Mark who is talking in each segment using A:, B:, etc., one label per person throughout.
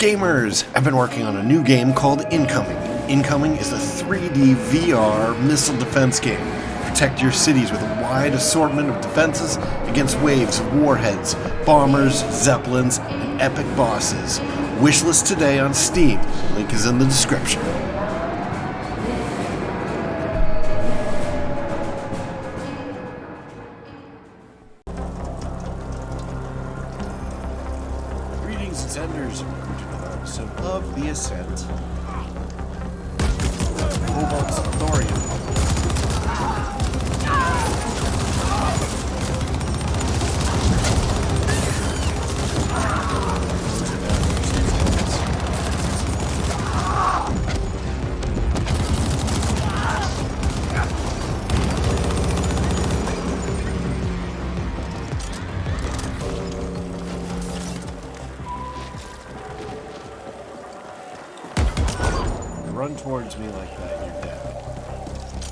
A: Gamers! I've been working on a new game called Incoming. Incoming is a 3D VR missile defense game. Protect your cities with a wide assortment of defenses against waves of warheads, bombers, zeppelins, and epic bosses. Wishlist today on Steam. Link is in the description. Greetings, Ascenders, and welcome to another episode of the Ascent. Cobalt's Thorium. Run towards me like that, you're dead.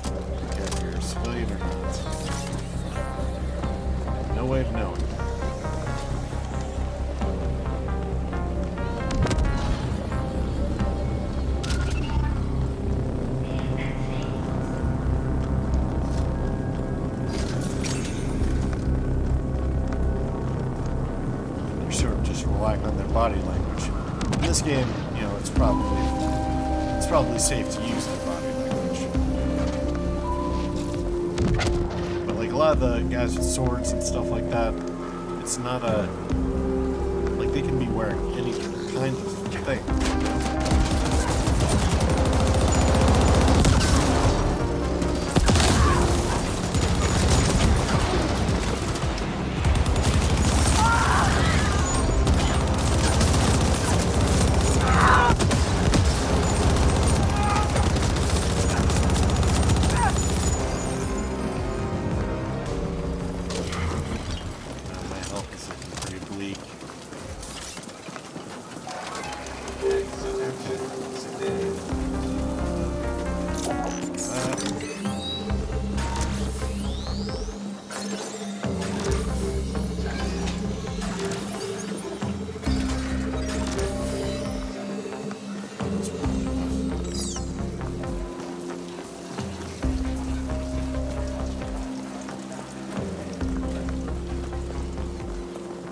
A: I don't care if you're a civilian or not. No way of knowing. You're sort of just relying on their body language. In this game, you know, it's probably safe to use their body language. But like a lot of the guys with swords and stuff like that, it's not like they can be wearing any kind of thing.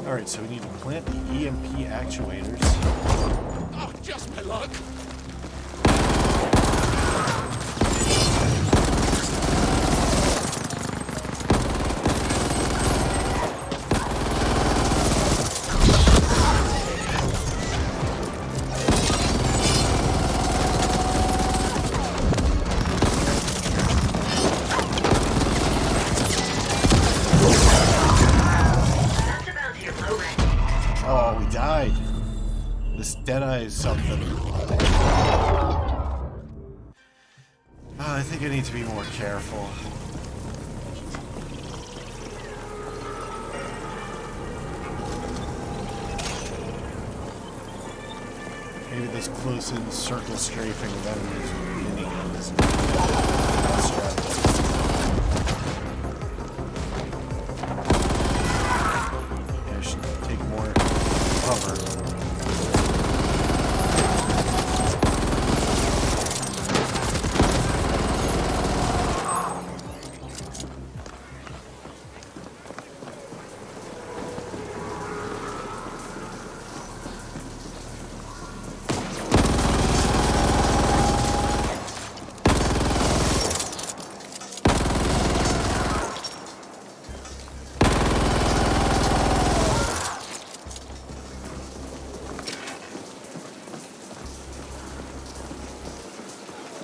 A: Alright, so we need to plant the EMP actuators.
B: Oh, just my luck.
A: Oh, we died. This Deadeye is something. Oh, I think I need to be more careful. Maybe this close-in circle strafing of enemies would be any on this strategy. Yeah, I should take more cover.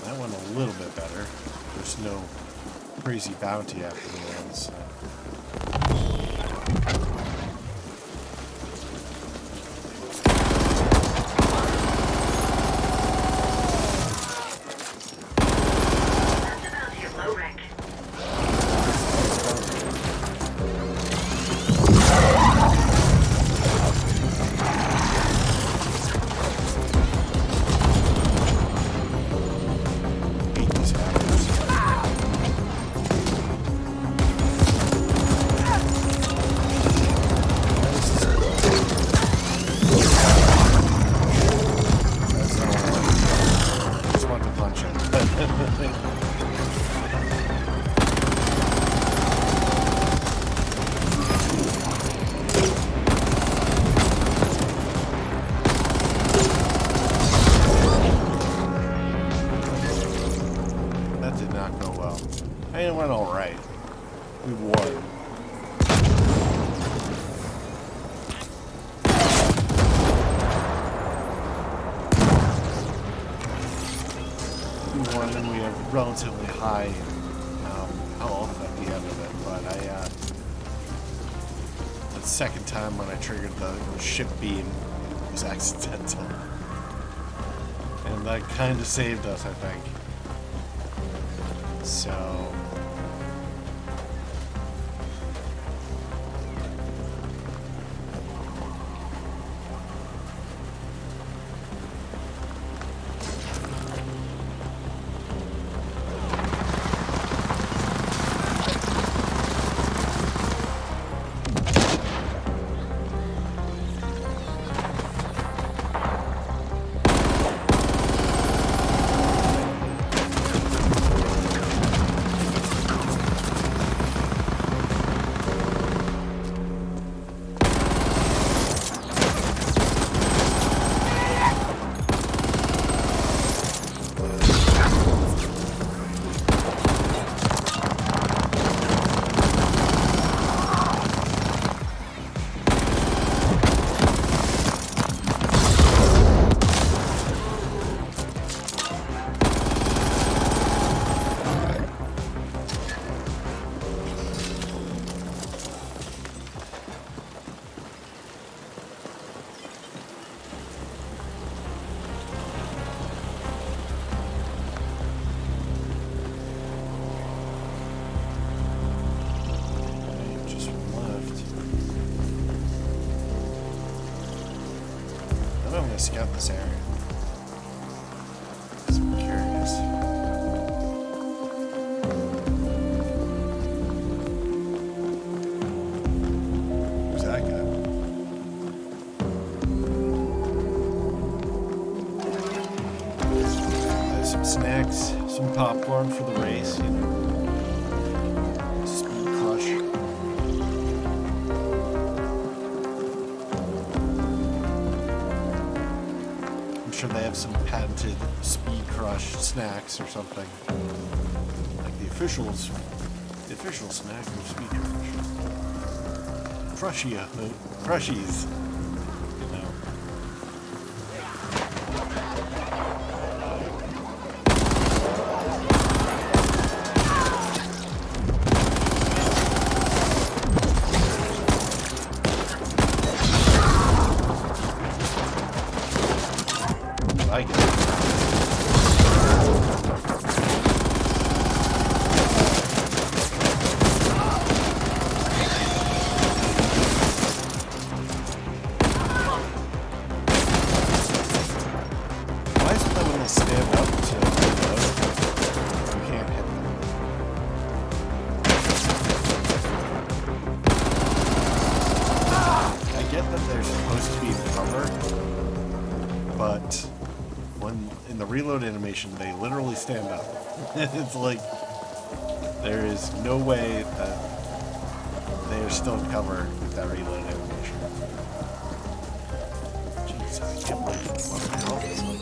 A: That went a little bit better. There's no crazy bounty after the end, so. Hate these hackers. went alright. We won. We won and we have relatively high health at the end of it, but the second time when I triggered the ship beam was accidental. And that kind of saved us, I think. So... scout this area. I'm curious. Who's that guy? Some snacks, some popcorn for the race, you know. Speed crush. They have some patented speed crush snacks or something, like the official snack of speed crush. Crushies, you know. I get it. Why is it that when they stand up to reload, you can't hit them? I get that they're supposed to be in cover, but in the reload animation, they literally stand up. It's like there is no way that they are still in cover with that reload animation. Jeez, I can't believe what the hell is like.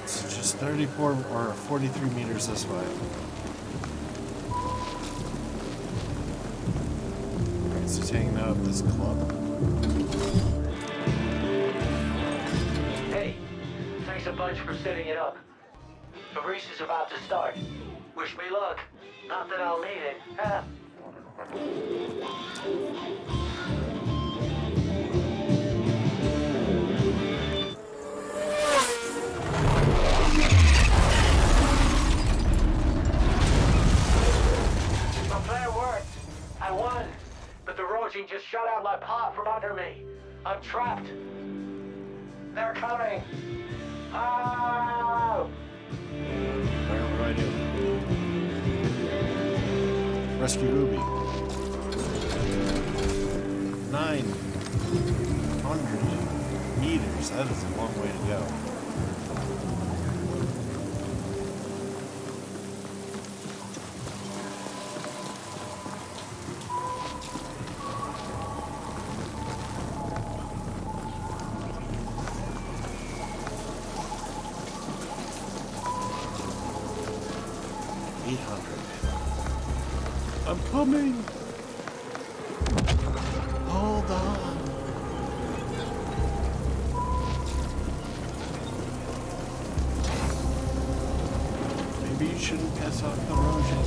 A: It's just 34 or 43 meters this way. Alright, so he's hanging out at this club.
C: Hey, thanks a bunch for setting it up. The race is about to start. Wish me luck. Not that I'll need it. I won, but the roaching just shut out my pot from under me. I'm trapped. They're coming. Oh!
A: Alright, what do I do? Rescue Ruby. 900 meters. That is a long way to go. I'm coming! Hold on! Maybe you shouldn't pass off the erosion.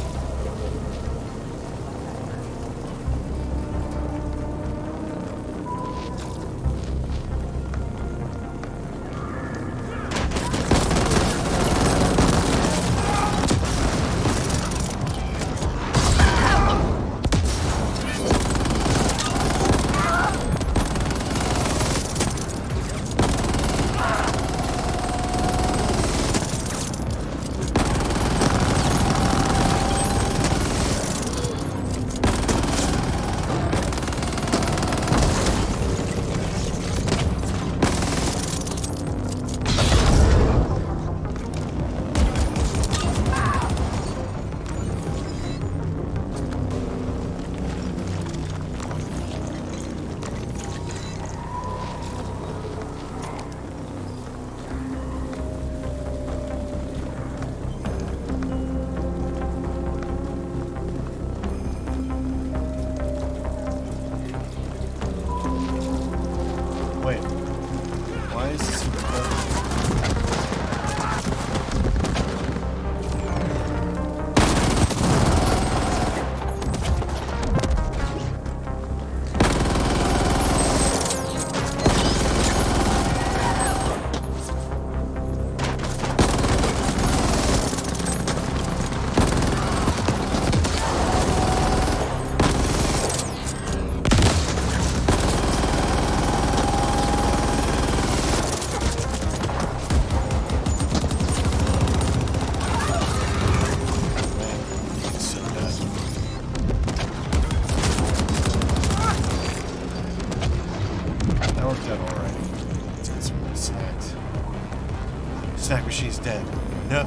A: Snack machine's dead. No!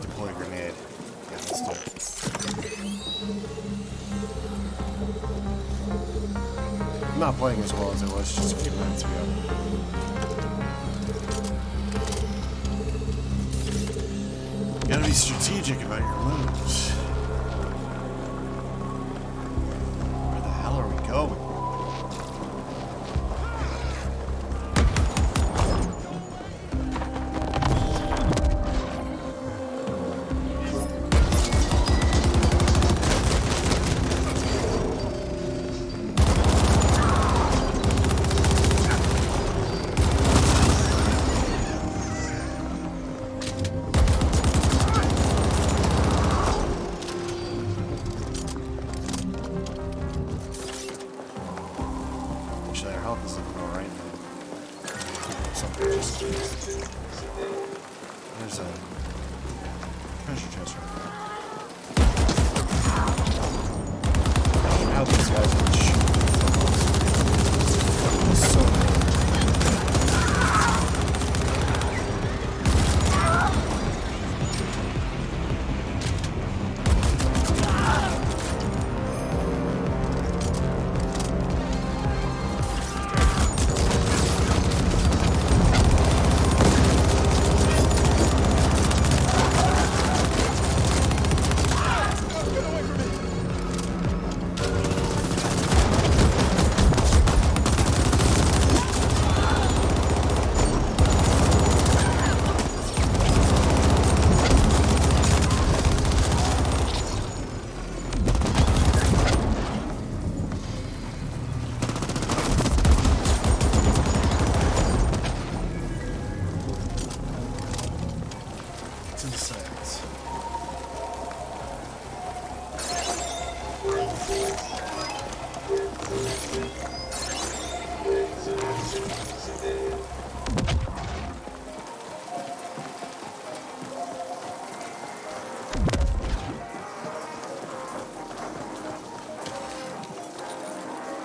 A: Deploy grenade. Yeah, let's do it. I'm not playing as well as I was just a few minutes ago. You gotta be strategic about your moves. Where the hell are we going?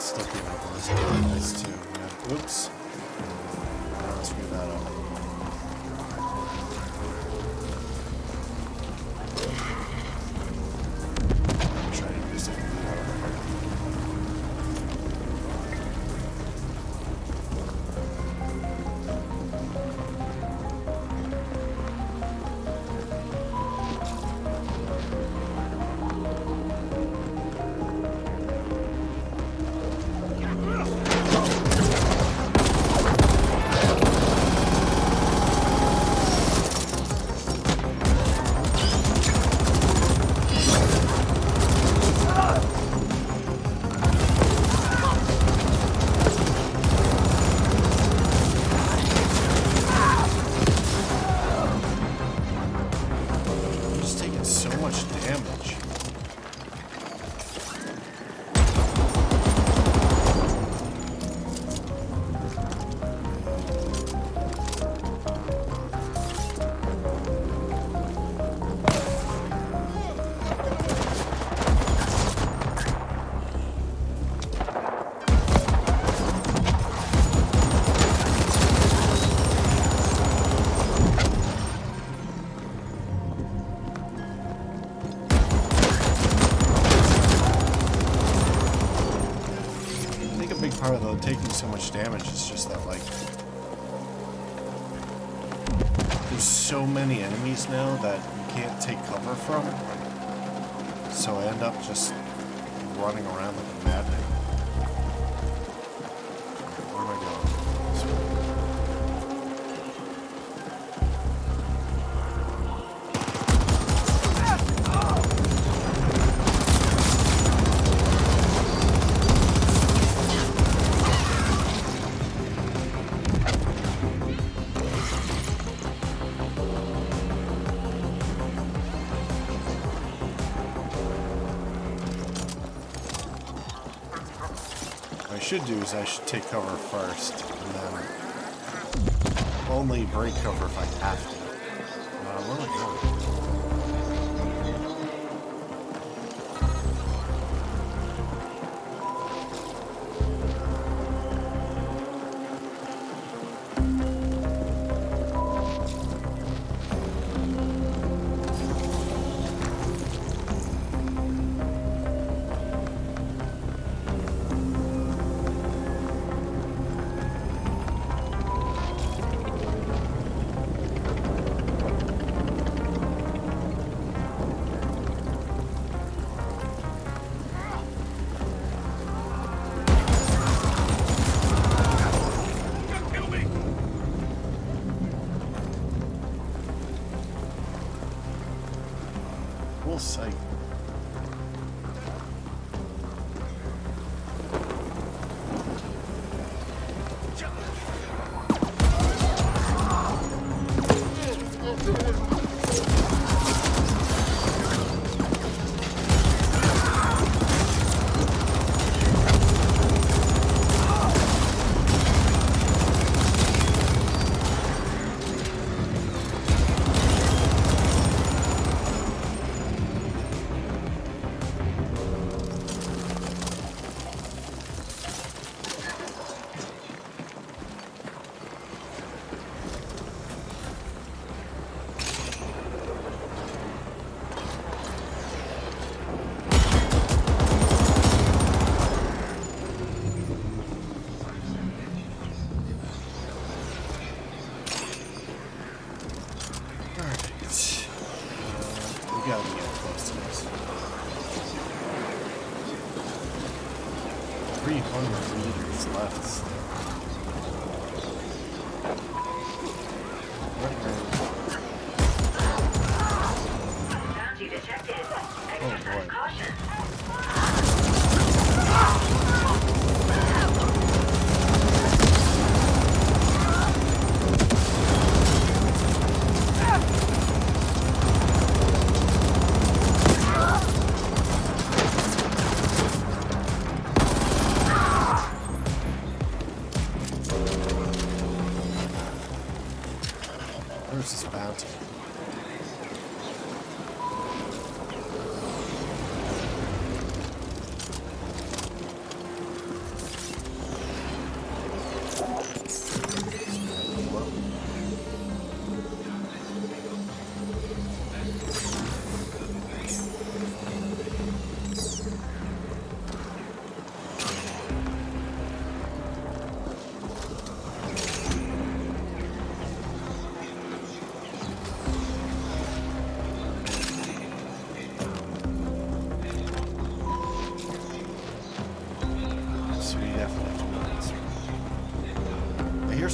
A: Sticky up on this device too. Yeah. Oops. Now screw that up. Try to do something. Part of the taking so much damage is just that, like, there's so many enemies now that you can't take cover from, so I end up just running around like a madman. Where am I going? This way. Should do is I should take cover first, and then only break cover if I have to. Where am I going? Sight. Gotta be getting close to this. 300 meters left.
D: Bounty detected. Exercise
A: boy.
D: caution.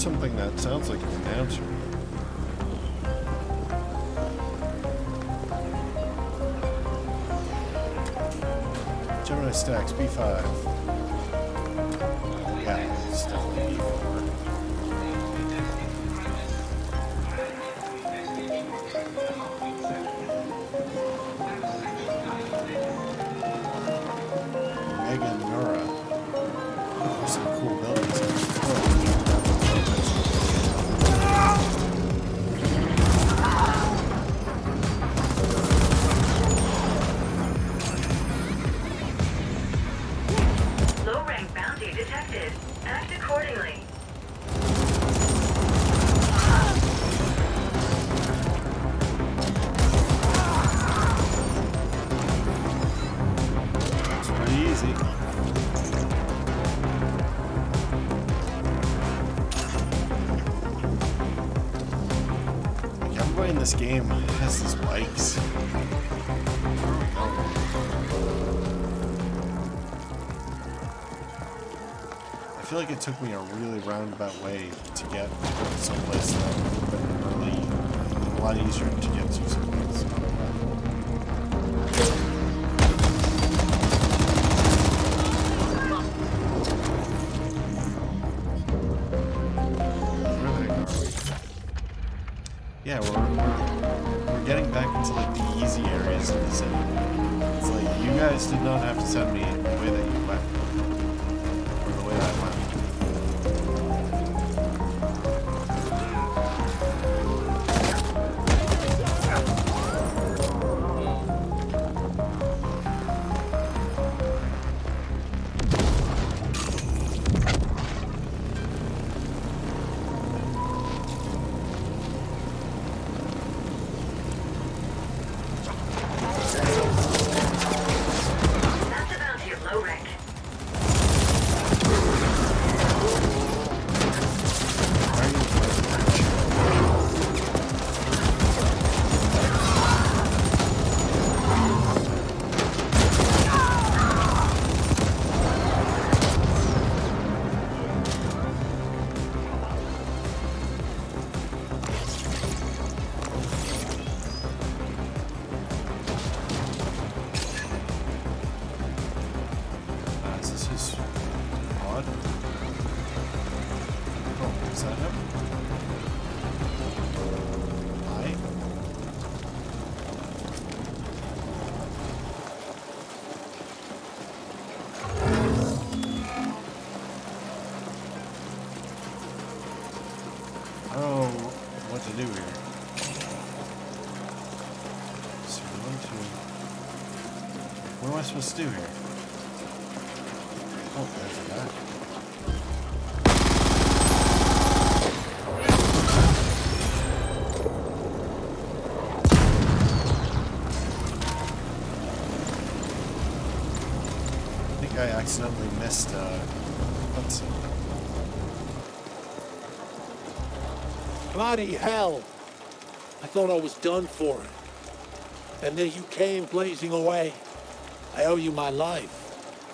A: something that sounds like an announcer. Gemini stacks B5. Yeah, it's definitely B4. Mega Nura. There's some cool buildings.
D: Low-rank bounty detected. Act accordingly.
A: It's pretty easy. Like everybody in this game has these bikes. I feel like it took me a really roundabout way to get someplace that would have been really a lot easier to get to someplace. Yeah, we're getting back into like the easy areas of the city. It's like you guys did not have to send me the way that you went. Or the way that I went.
D: That's the bounty of low rank.
A: Why are you is this his pod? Oh, is that him? Hi? I don't know what to do here. So what am I supposed to do here? Oh, there's a guy. I think I accidentally missed cutscene.
B: Bloody hell! I thought I was done for. And then you came blazing away. I owe you my life.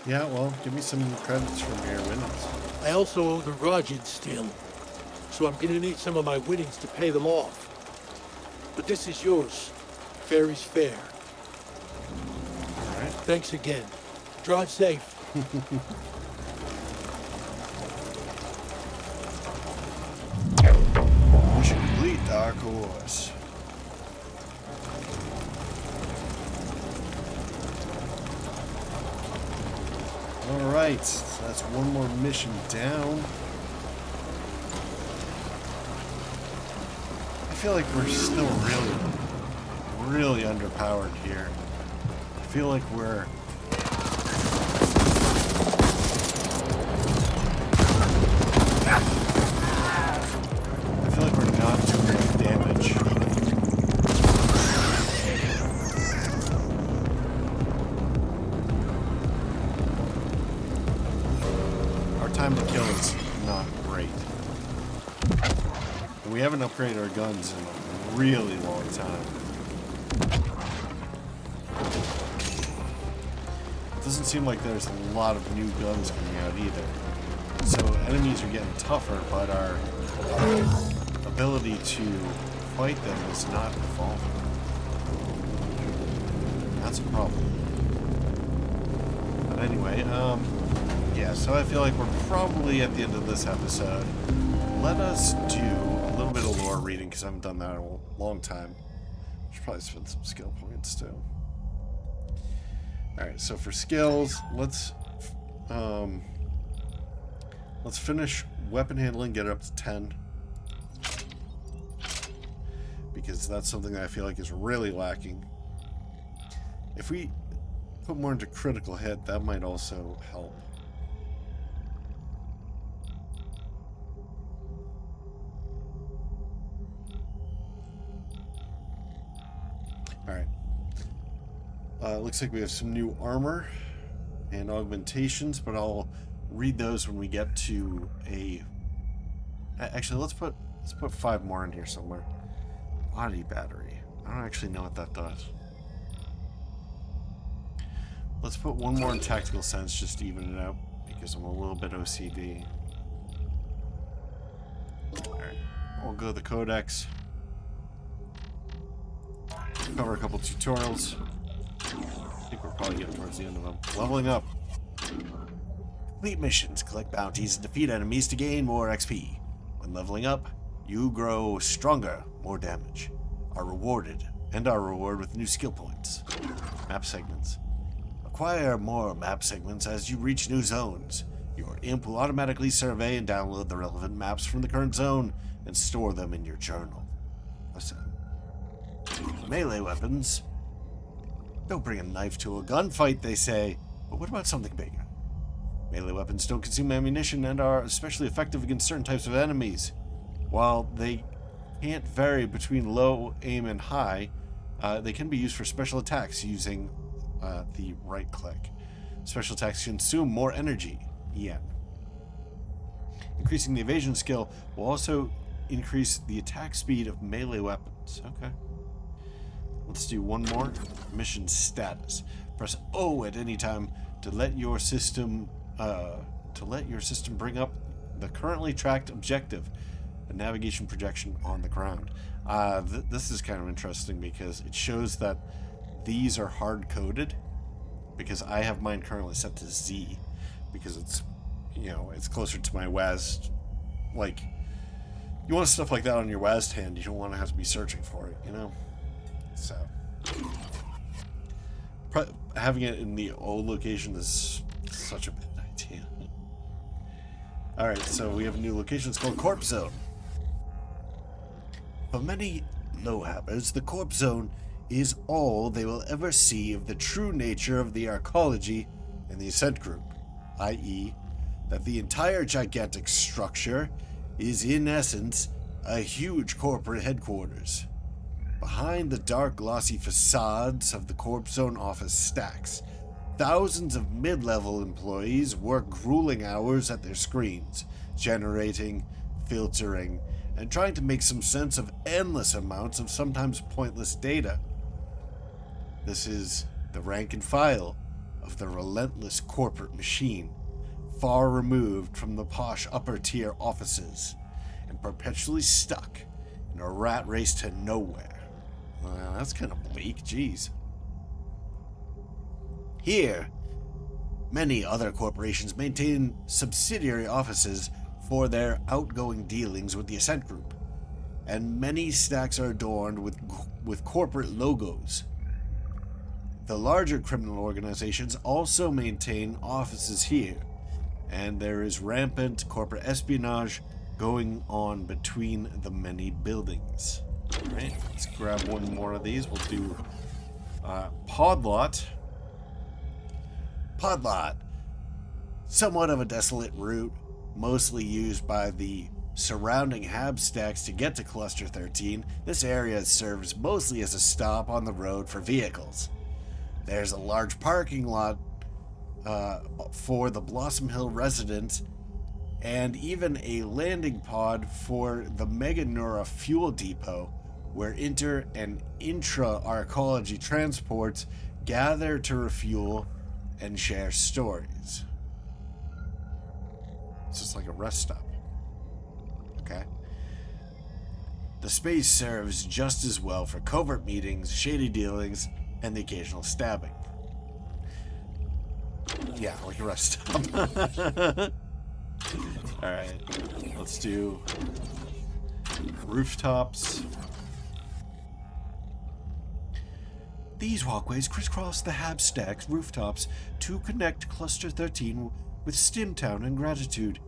A: Yeah, well, give me some credits from your winnings.
B: I also owe the Rajin still. So I'm gonna need some of my winnings to pay them off. But this is yours. Fair is fair.
A: Alright.
B: Thanks again. Drive safe.
A: Mission complete, Dark Horse. Alright, so that's one more mission down. I feel like we're still really underpowered here. I feel like we're... I feel like we're not doing enough damage. Our time to kill is not great. And we haven't upgraded our guns in a really long time. It doesn't seem like there's a lot of new guns coming out either. So enemies are getting tougher, but our ability to fight them is not evolving. That's a problem. But anyway, yeah, so I feel like we're probably at the end of this episode. Let us do a little bit of lore reading, because I haven't done that in a long time. Should probably spend some skill points too. Alright, so for skills, let's finish weapon handling, get it up to 10. Because that's something that I feel like is really lacking. If we put more into critical hit, that might also help. Alright. Looks like we have some new armor and augmentations, but I'll read those when we get to a... Actually, let's put 5 more in here somewhere. Body battery. I don't actually know what that does. Let's put one more in tactical sense just to even it out, because I'm a little bit OCD. Alright, we'll go the codex. Cover a couple tutorials. I think we're probably getting towards the end of them. Leveling up. Complete missions, collect bounties, and defeat enemies to gain more XP. When leveling up, you grow stronger, more damage, are rewarded with new skill points. Map segments. Acquire more map segments as you reach new zones. Your imp will automatically survey and download the relevant maps from the current zone and store them in your journal. Ascent. Melee weapons. Don't bring a knife to a gunfight, they say, but what about something bigger? Melee weapons don't consume ammunition and are especially effective against certain types of enemies. While they can't vary between low, aim, and high, they can be used for special attacks using the right click. Special attacks consume more energy, EN. Increasing the evasion skill will also increase the attack speed of melee weapons. Okay. Let's do one more. Mission status. Press O at any time to let your system bring up the currently tracked objective, a navigation projection on the ground. This is kind of interesting because it shows that these are hard-coded, because I have mine currently set to Z, because it's, it's closer to my WASD. Like, you want stuff like that on your WASD hand, you don't want to have to be searching for it, So, having it in the old location is such a bad idea. Alright, so we have a new location. It's called Corp Zone. For many low-habbers, the Corp Zone is all they will ever see of the true nature of the arcology and the Ascent group, i.e., that the entire gigantic structure is, in essence, a huge corporate headquarters. Behind the dark, glossy facades of the Corp Zone office stacks, thousands of mid-level employees work grueling hours at their screens, generating, filtering, and trying to make some sense of endless amounts of sometimes pointless data. This is the rank and file of the relentless corporate machine, far removed from the posh upper-tier offices, and perpetually stuck in a rat race to nowhere. That's kind of bleak, geez. Here, many other corporations maintain subsidiary offices for their outgoing dealings with the Ascent Group, and many stacks are adorned with corporate logos. The larger criminal organizations also maintain offices here, and there is rampant corporate espionage going on between the many buildings. Alright, let's grab one more of these. We'll do Podlot. Podlot. Somewhat of a desolate route, mostly used by the surrounding hab stacks to get to Cluster 13. This area serves mostly as a stop on the road for vehicles. There's a large parking lot for the Blossom Hill residents, and even a landing pod for the Meganura fuel depot, where inter and intra-arcology transports gather to refuel and share stories. It's just like a rest stop. Okay. The space serves just as well for covert meetings, shady dealings, and the occasional stabbing. Yeah, like a rest stop. Alright, let's do rooftops. These walkways crisscross the Habstack's rooftops to connect Cluster 13 with Stimtown and Gratitude.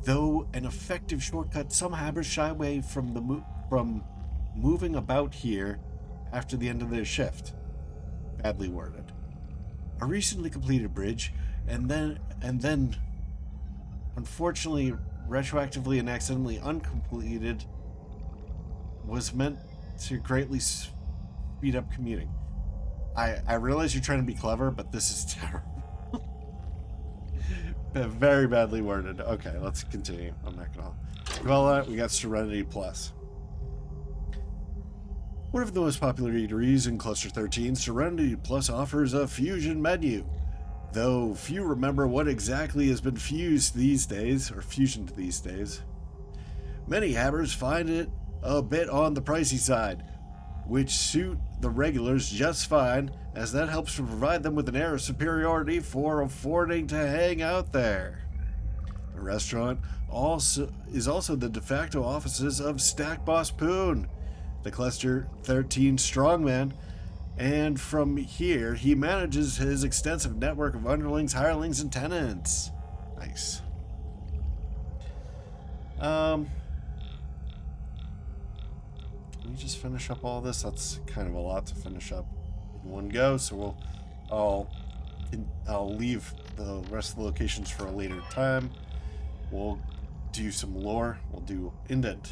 A: Though an effective shortcut, some Habbers shy away from moving about here after the end of their shift. Badly worded. A recently completed bridge, and then, unfortunately, retroactively and accidentally uncompleted, was meant to greatly speed up commuting. I realize you're trying to be clever, but this is terrible. Very badly worded. Okay, let's continue. I'm not gonna dwell on it. We got Serenity Plus. One of the most popular eateries in Cluster 13, Serenity Plus offers a fusion menu. Though few remember what exactly has been fused these days, or fusioned these days. Many Habbers find it a bit on the pricey side, which suit the regulars just fine, as that helps to provide them with an air of superiority for affording to hang out there. The restaurant is also the de facto offices of Stack Boss Poon, the Cluster 13 strongman, and from here he manages his extensive network of underlings, hirelings, and tenants. Nice. Can we just finish up all this? That's kind of a lot to finish up in one go, so I'll leave the rest of the locations for a later time. We'll do some lore. We'll do indent.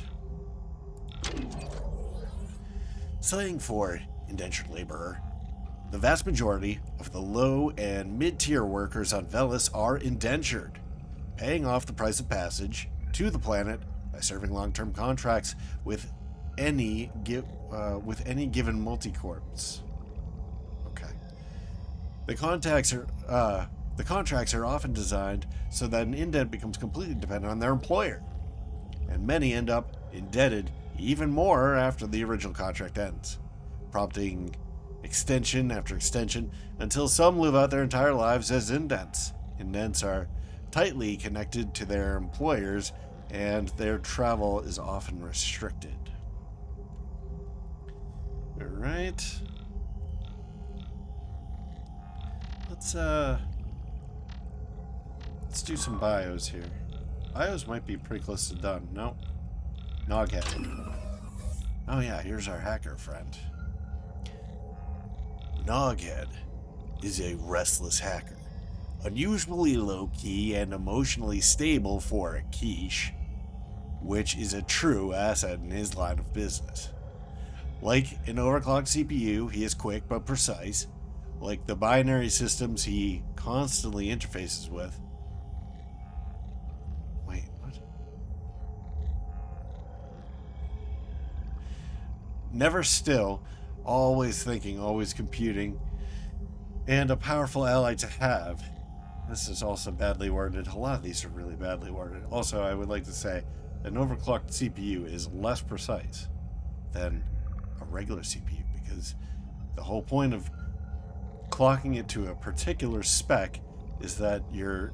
A: Slang for indentured laborer. The vast majority of the low and mid-tier workers on Veles are indentured, paying off the price of passage to the planet by serving long-term contracts with any given multi-corps. Okay. The contracts are often designed so that an indent becomes completely dependent on their employer, and many end up indebted even more after the original contract ends, prompting extension after extension until some live out their entire lives as indents. Indents are tightly connected to their employers, and their travel is often restricted. Alright. Let's do some bios here. Bios might be pretty close to done. No? Noghead. Oh yeah, here's our hacker friend. Noghead is a restless hacker, unusually low-key and emotionally stable for a quiche, which is a true asset in his line of business. Like an overclocked CPU, he is quick but precise. Like the binary systems he constantly interfaces with. Wait, what? Never still, always thinking, always computing, and a powerful ally to have. This is also badly worded. A lot of these are really badly worded. Also, I would like to say an overclocked CPU is less precise than a regular CPU, because the whole point of clocking it to a particular spec is that you're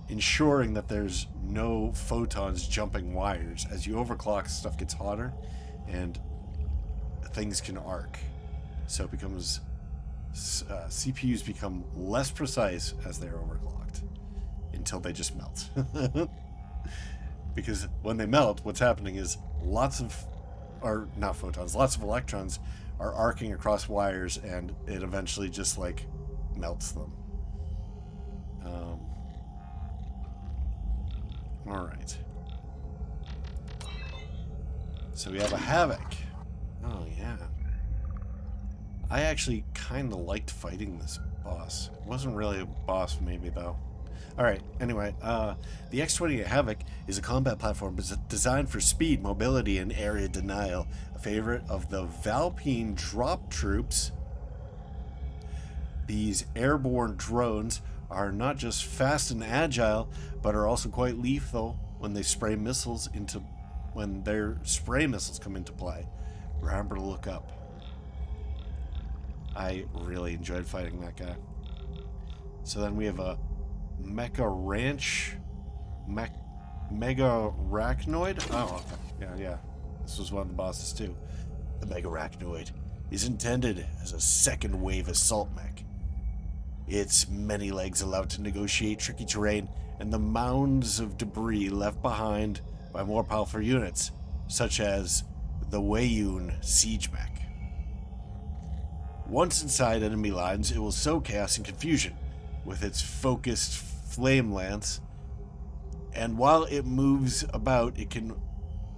A: ensuring that there's no photons jumping wires. As you overclock, stuff gets hotter and things can arc, so it becomes CPUs become less precise as they're overclocked until they just melt. Because when they melt, what's happening is lots of electrons are arcing across wires, and it eventually just like melts them. All right. So we have a Havoc. Oh yeah. I actually kind of liked fighting this boss. It wasn't really a boss, maybe, though. Alright, anyway, the X-28 Havoc is a combat platform designed for speed, mobility, and area denial. A favorite of the Valpine drop troops. These airborne drones are not just fast and agile, but are also quite lethal when their spray missiles come into play. Remember to look up. I really enjoyed fighting that guy. So then we have a Mega Arachnoid. Oh, okay. Yeah. This was one of the bosses too. The Mega Arachnoid is intended as a second wave assault mech. Its many legs allow it to negotiate tricky terrain and the mounds of debris left behind by more powerful units, such as the Wayun siege mech. Once inside enemy lines, it will sow chaos and confusion with its focused flame lance, and while it moves about, it can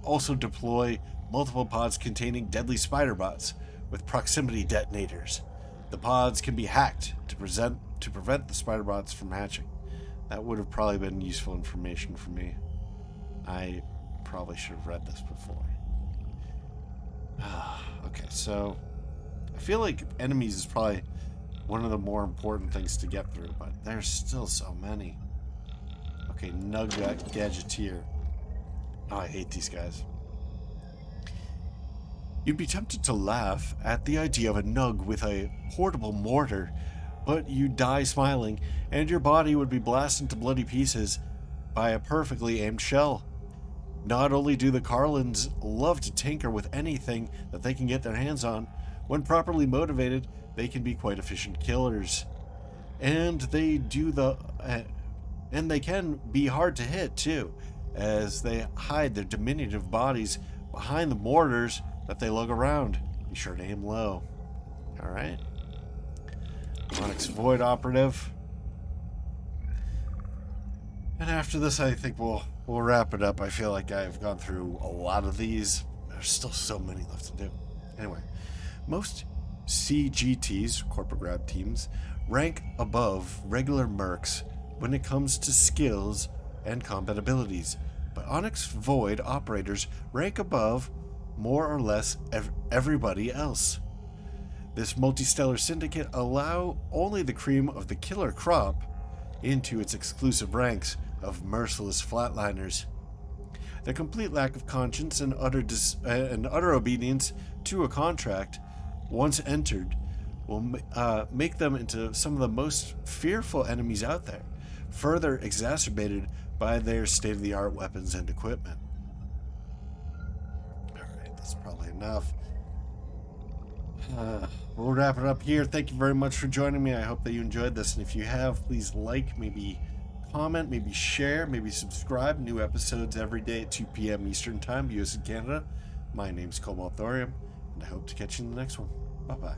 A: also deploy multiple pods containing deadly spider bots with proximity detonators. The pods can be hacked to prevent the spider bots from hatching. That would have probably been useful information for me. I probably should have read this before. Okay, so I feel like enemies is probably one of the more important things to get through, but there's still so many. Okay, Nug Gadgeteer. Oh, I hate these guys. You'd be tempted to laugh at the idea of a Nug with a portable mortar, but you'd die smiling, and your body would be blasted to bloody pieces by a perfectly aimed shell. Not only do the Carlins love to tinker with anything that they can get their hands on, when properly motivated, they can be quite efficient killers. And they can be hard to hit too, as they hide their diminutive bodies behind the mortars that they lug around. Be sure to aim low. Alright. Onyx Void Operative. And after this, I think we'll wrap it up. I feel like I've gone through a lot of these. There's still so many left to do. Anyway, most CGTs, corporate grab teams, rank above regular mercs when it comes to skills and combat abilities, but Onyx Void operators rank above more or less everybody else. This multi-stellar syndicate allow only the cream of the killer crop into its exclusive ranks of merciless flatliners. Their complete lack of conscience and utter obedience to a contract, once entered, will make them into some of the most fearful enemies out there, further exacerbated by their state-of-the-art weapons and equipment. Alright, that's probably enough. We'll wrap it up here. Thank you very much for joining me. I hope that you enjoyed this, and if you have, please like, maybe comment, maybe share, maybe subscribe. New episodes every day at 2 p.m. Eastern Time, US and Canada. My name's Cobalt Thorium, and I hope to catch you in the next one. Bye-bye.